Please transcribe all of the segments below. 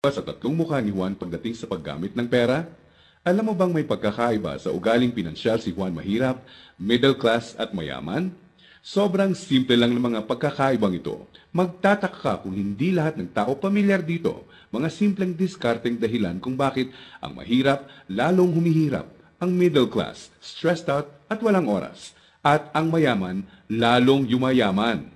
Sa tatlong mukha ni Juan pagdating sa paggamit ng pera? Alam mo bang may pagkakaiba sa ugaling pinansyal si Juan mahirap, middle class at mayaman? Sobrang simple lang ng mga pagkakaibang ito. Magtataka ka kung hindi lahat ng tao pamilyar dito. Mga simpleng diskarteng dahilan kung bakit ang mahirap lalong humihirap, ang middle class stressed out at walang oras, at ang mayaman lalong yumayaman.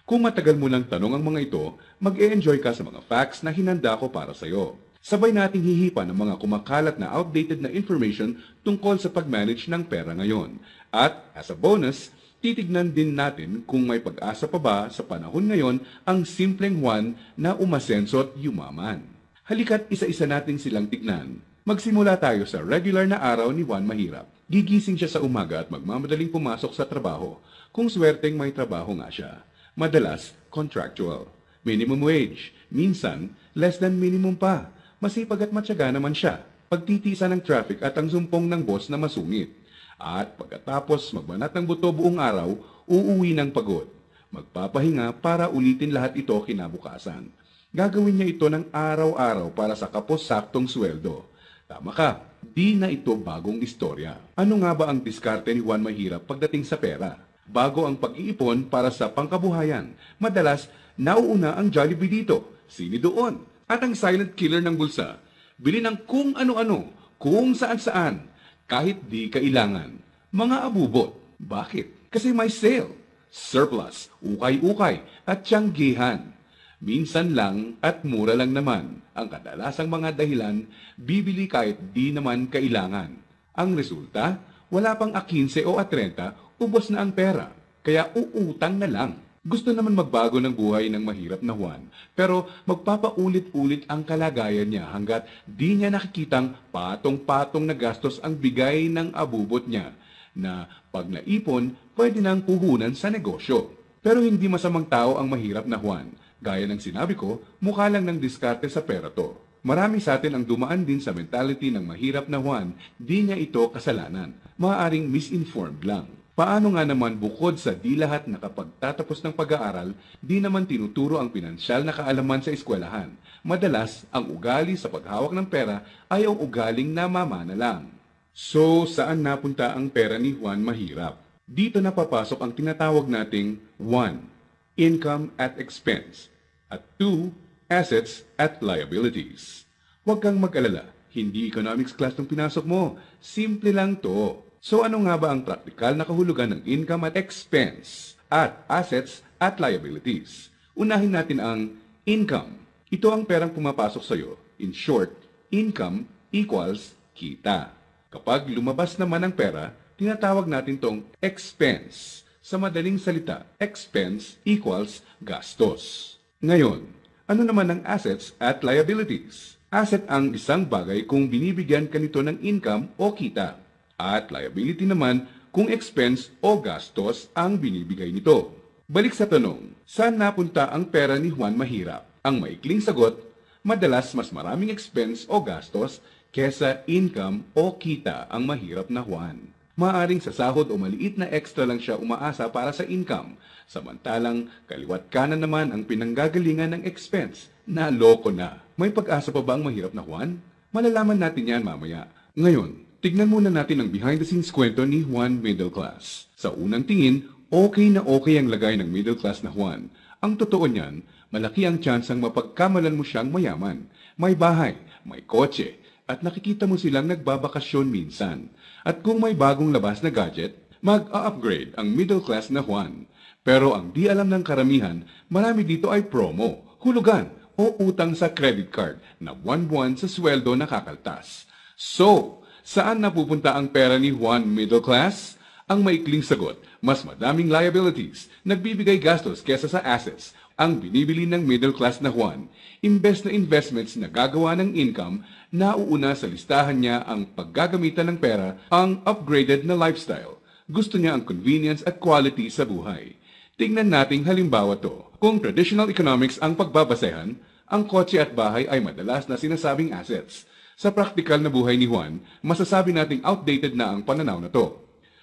Kung matagal mo nang tanong ang mga ito, mag-e-enjoy ka sa mga facts na hinanda ko para sa iyo. Sabay nating hihipan ng mga kumakalat na outdated na information tungkol sa pag-manage ng pera ngayon. At as a bonus, titignan din natin kung may pag-asa pa ba sa panahon ngayon ang simpleng Juan na umasenso at yumaman. Halika't isa-isa natin silang tignan. Magsimula tayo sa regular na araw ni Juan Mahirap. Gigising siya sa umaga at magmamadaling pumasok sa trabaho, kung swerteng may trabaho nga siya. Madalas, contractual. Minimum wage. Minsan, less than minimum pa. Masipag at matyaga naman siya. Pagtitiisa ng traffic at ang sumpong ng boss na masungit. At pagkatapos magbanat ng buto buong araw, uuwi ng pagod. Magpapahinga para ulitin lahat ito kinabukasan. Gagawin niya ito ng araw-araw para sa kapos-saktong sweldo. Tama ka, di na ito bagong istorya. Ano nga ba ang diskarte ni Juan Mahirap pagdating sa pera? Bago ang pag-iipon para sa pangkabuhayan, madalas nauuna ang Jollibee dito, sini doon, at ang silent killer ng bulsa. Bili ng kung ano-ano, kung saan-saan, kahit di kailangan. Mga abubot. Bakit? Kasi may sale, surplus, ukay-ukay, at tiyanggihan. Minsan lang at mura lang naman. Ang kadalasang mga dahilan, bibili kahit di naman kailangan. Ang resulta, wala pang A15 o A30, ubos na ang pera. Kaya uutang na lang. Gusto naman magbago ng buhay ng mahirap na Juan, pero magpapaulit-ulit ang kalagayan niya hanggat di niya nakikitang patong-patong na gastos ang bigay ng abubot niya, na pag naipon, pwede nang puhunan sa negosyo. Pero hindi masamang tao ang mahirap na Juan. Gaya ng sinabi ko, mukha lang ng diskarte sa pera to. Marami sa atin ang dumaan din sa mentality ng mahirap na Juan, di niya ito kasalanan. Maaaring misinformed lang. Paano nga naman bukod sa di lahat nakapagtatapos ng pag-aaral, di naman tinuturo ang pinansyal na kaalaman sa eskwelahan. Madalas, ang ugali sa paghawak ng pera ay ang ugaling namamana lang. So, saan napunta ang pera ni Juan Mahirap? Dito na papasok ang tinatawag nating 1. Income at expense, at 2. Assets at liabilities. Huwag kang mag-alala, hindi economics class ng pinasok mo. Simple lang to. So ano nga ba ang praktikal na kahulugan ng income at expense at assets at liabilities? Unahin natin ang income. Ito ang perang pumapasok sa iyo. In short, income equals kita. Kapag lumabas naman ang pera, tinatawag natin tong expense. Sa madaling salita, expense equals gastos. Ngayon, ano naman ang assets at liabilities? Asset ang isang bagay kung binibigyan ka nito ng income o kita. At liability naman kung expense o gastos ang binibigay nito. Balik sa tanong, saan napunta ang pera ni Juan Mahirap? Ang maikling sagot, madalas mas maraming expense o gastos kesa income o kita ang mahirap na Juan. Maaring sa sahod o maliit na extra lang siya umaasa para sa income, samantalang kaliwat kanan naman ang pinanggagalingan ng expense. Naloko na. May pag-asa pa ba ang mahirap na Juan? Malalaman natin yan mamaya. Ngayon, tignan muna natin ang behind-the-scenes kwento ni Juan Middle Class. Sa unang tingin, okay na okay ang lagay ng middle class na Juan. Ang totoo niyan, malaki ang tsansang mapagkamalan mo siyang mayaman. May bahay, may kotse, at nakikita mo silang nagbabakasyon minsan. At kung may bagong labas na gadget, mag-a-upgrade ang middle class na Juan. Pero ang di alam ng karamihan, marami dito ay promo, hulugan, o utang sa credit card na buwan-buwan sa sweldo na kakaltas. So, saan napupunta ang pera ni Juan Middle Class? Ang maikling sagot, mas madaming liabilities, nagbibigay gastos kesa sa assets, ang binibili ng middle class na Juan. Imbes na investments na gagawa ng income, nauuna sa listahan niya ang paggagamitan ng pera, ang upgraded na lifestyle. Gusto niya ang convenience at quality sa buhay. Tingnan nating halimbawa to. Kung traditional economics ang pagbabasehan, ang kotse at bahay ay madalas na sinasabing assets. Sa praktikal na buhay ni Juan, masasabi nating outdated na ang pananaw na to.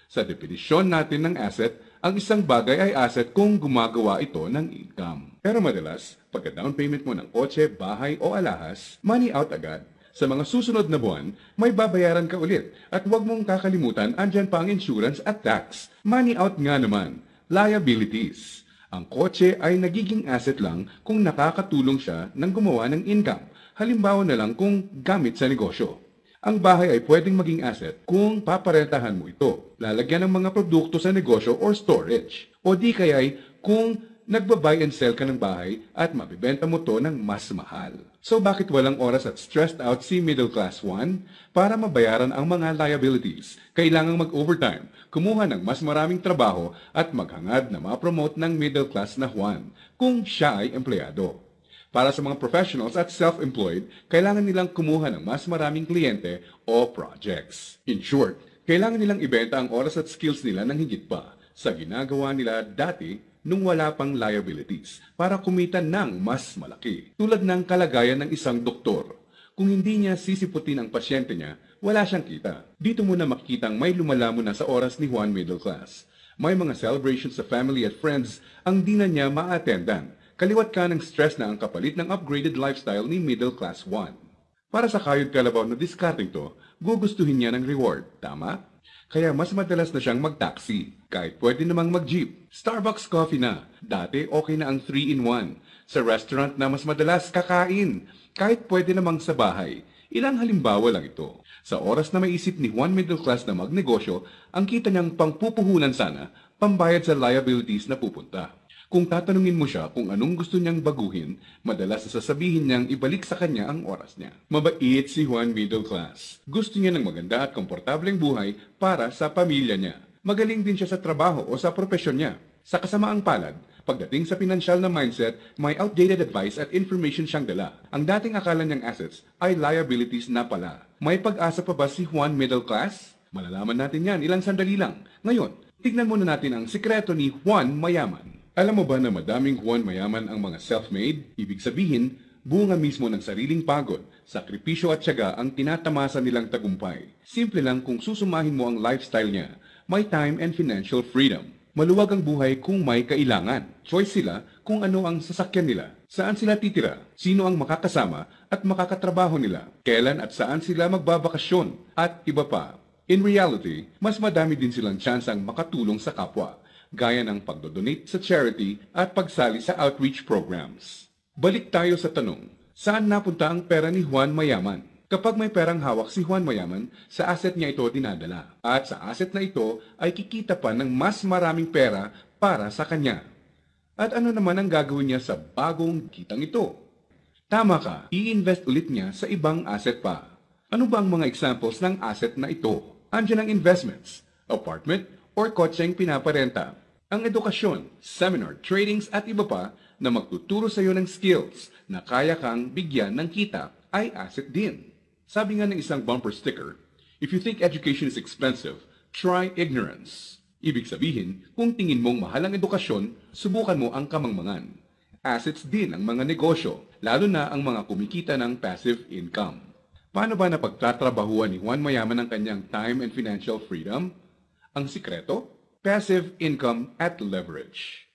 Sa definisyon natin ng asset, ang isang bagay ay asset kung gumagawa ito ng income. Pero madalas, pagka down payment mo ng kotse, bahay o alahas, money out agad. Sa mga susunod na buwan, may babayaran ka ulit at huwag mong kakalimutan andyan pa ang insurance at tax. Money out nga naman, liabilities. Ang kotse ay nagiging asset lang kung nakakatulong siya ng gumawa ng income. Halimbawa na lang kung gamit sa negosyo. Ang bahay ay pwedeng maging asset kung paparentahan mo ito, lalagyan ng mga produkto sa negosyo or storage. O di kaya'y kung nagba-buy and sell ka ng bahay at mabibenta mo to ng mas mahal. So bakit walang oras at stressed out si Middle Class 1? Para mabayaran ang mga liabilities, kailangang mag-overtime, kumuha ng mas maraming trabaho at maghangad na ma-promote ng middle class na Juan kung siya ay empleyado. Para sa mga professionals at self-employed, kailangan nilang kumuha ng mas maraming kliyente o projects. In short, kailangan nilang ibenta ang oras at skills nila ng higit pa sa ginagawa nila dati nung wala pang liabilities para kumita ng mas malaki. Tulad ng kalagayan ng isang doktor. Kung hindi niya sisiputin ang pasyente niya, wala siyang kita. Dito mo na makikitang may lumalamo na sa oras ni Juan Middle Class. May mga celebrations sa family at friends ang di na niya ma-attendan. Kaliwat ka ng stress na ang kapalit ng upgraded lifestyle ni Middle Class 1. Para sa kayod kalabaw na discarding to, gugustuhin niya ng reward, tama? Kaya mas madalas na siyang mag-taxi, kahit pwede namang mag-jeep. Starbucks coffee na, dati okay na ang 3-in-1. Sa restaurant na mas madalas kakain, kahit pwede namang sa bahay. Ilang halimbawa lang ito. Sa oras na maisip ni Juan Middle Class na magnegosyo, ang kita niyang pangpupuhunan sana, pambayad sa liabilities na pupunta. Kung tatanungin mo siya kung anong gusto niyang baguhin, madalas sasabihin niyang ibalik sa kanya ang oras niya. Mabait si Juan Middle Class. Gusto niya ng maganda at komportableng buhay para sa pamilya niya. Magaling din siya sa trabaho o sa propesyon niya. Sa kasamaang palad, pagdating sa pinansyal na mindset, may outdated advice at information siyang dala. Ang dating akala niyang assets ay liabilities na pala. May pag-asa pa ba si Juan Middle Class? Malalaman natin yan ilang sandali lang. Ngayon, tignan muna natin ang sikreto ni Juan Mayaman. Alam mo ba na madaming Juan Mayaman ang mga self-made? Ibig sabihin, bunga mismo ng sariling pagod, sakripisyo at tiyaga ang tinatamasa nilang tagumpay. Simple lang kung susumahin mo ang lifestyle niya, may time and financial freedom. Maluwag ang buhay kung may kailangan. Choice sila kung ano ang sasakyan nila, saan sila titira, sino ang makakasama at makakatrabaho nila, kailan at saan sila magbabakasyon, at iba pa. In reality, mas madami din silang tsansang makatulong sa kapwa, gaya ng pagdodonate sa charity at pagsali sa outreach programs. Balik tayo sa tanong, saan napunta ang pera ni Juan Mayaman? Kapag may perang hawak si Juan Mayaman, sa asset niya ito dinadala. At sa asset na ito ay kikita pa ng mas maraming pera para sa kanya. At ano naman ang gagawin niya sa bagong kitang ito? Tama ka, i-invest ulit niya sa ibang asset pa. Ano ba ang mga examples ng asset na ito? Andiyan ang investments, apartment, or kotseng pinaparenta. Ang edukasyon, seminar, tradings at iba pa na magtuturo sa iyo ng skills na kaya kang bigyan ng kita ay asset din. Sabi nga ng isang bumper sticker, if you think education is expensive, try ignorance. Ibig sabihin, kung tingin mong mahal ang edukasyon, subukan mo ang kamangmangan. Assets din ang mga negosyo, lalo na ang mga kumikita ng passive income. Paano ba napagtatrabahuan ni Juan Mayaman ang kanyang time and financial freedom? Ang sikreto? Passive income at leverage.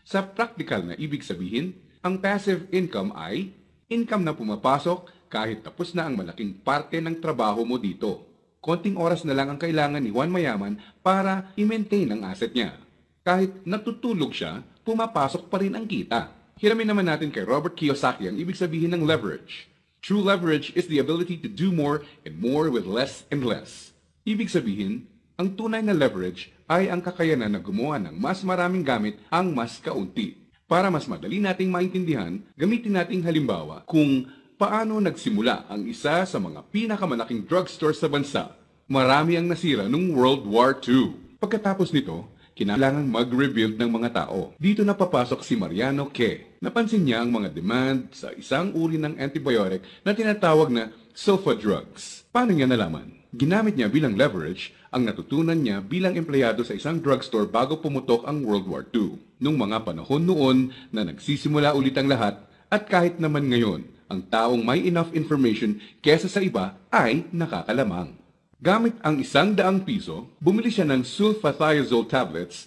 Sa practical na ibig sabihin, ang passive income ay income na pumapasok kahit tapos na ang malaking parte ng trabaho mo dito. Konting oras na lang ang kailangan ni Juan Mayaman para i-maintain ang asset niya. Kahit natutulog siya, pumapasok pa rin ang kita. Hiramin naman natin kay Robert Kiyosaki ang ibig sabihin ng leverage. True leverage is the ability to do more and more with less and less. Ibig sabihin, ang tunay na leverage ay ang kakayanan na gumawa ng mas maraming gamit ang mas kaunti. Para mas madali nating maintindihan, gamitin nating halimbawa kung paano nagsimula ang isa sa mga pinakamalaking drugstore sa bansa. Marami ang nasira noong World War II. Pagkatapos nito, kinailangang mag-rebuild ng mga tao. Dito na papasok si Mariano K. Napansin niya ang mga demand sa isang uri ng antibiotic na tinatawag na sulfa drugs. Paano niya nalaman? Ginamit niya bilang leverage ang natutunan niya bilang empleyado sa isang drugstore bago pumutok ang World War II. Nung mga panahon noon na nagsisimula ulit ang lahat at kahit naman ngayon, ang taong may enough information kesa sa iba ay nakakalamang. Gamit ang ₱100, bumili siya ng sulfathiazole tablets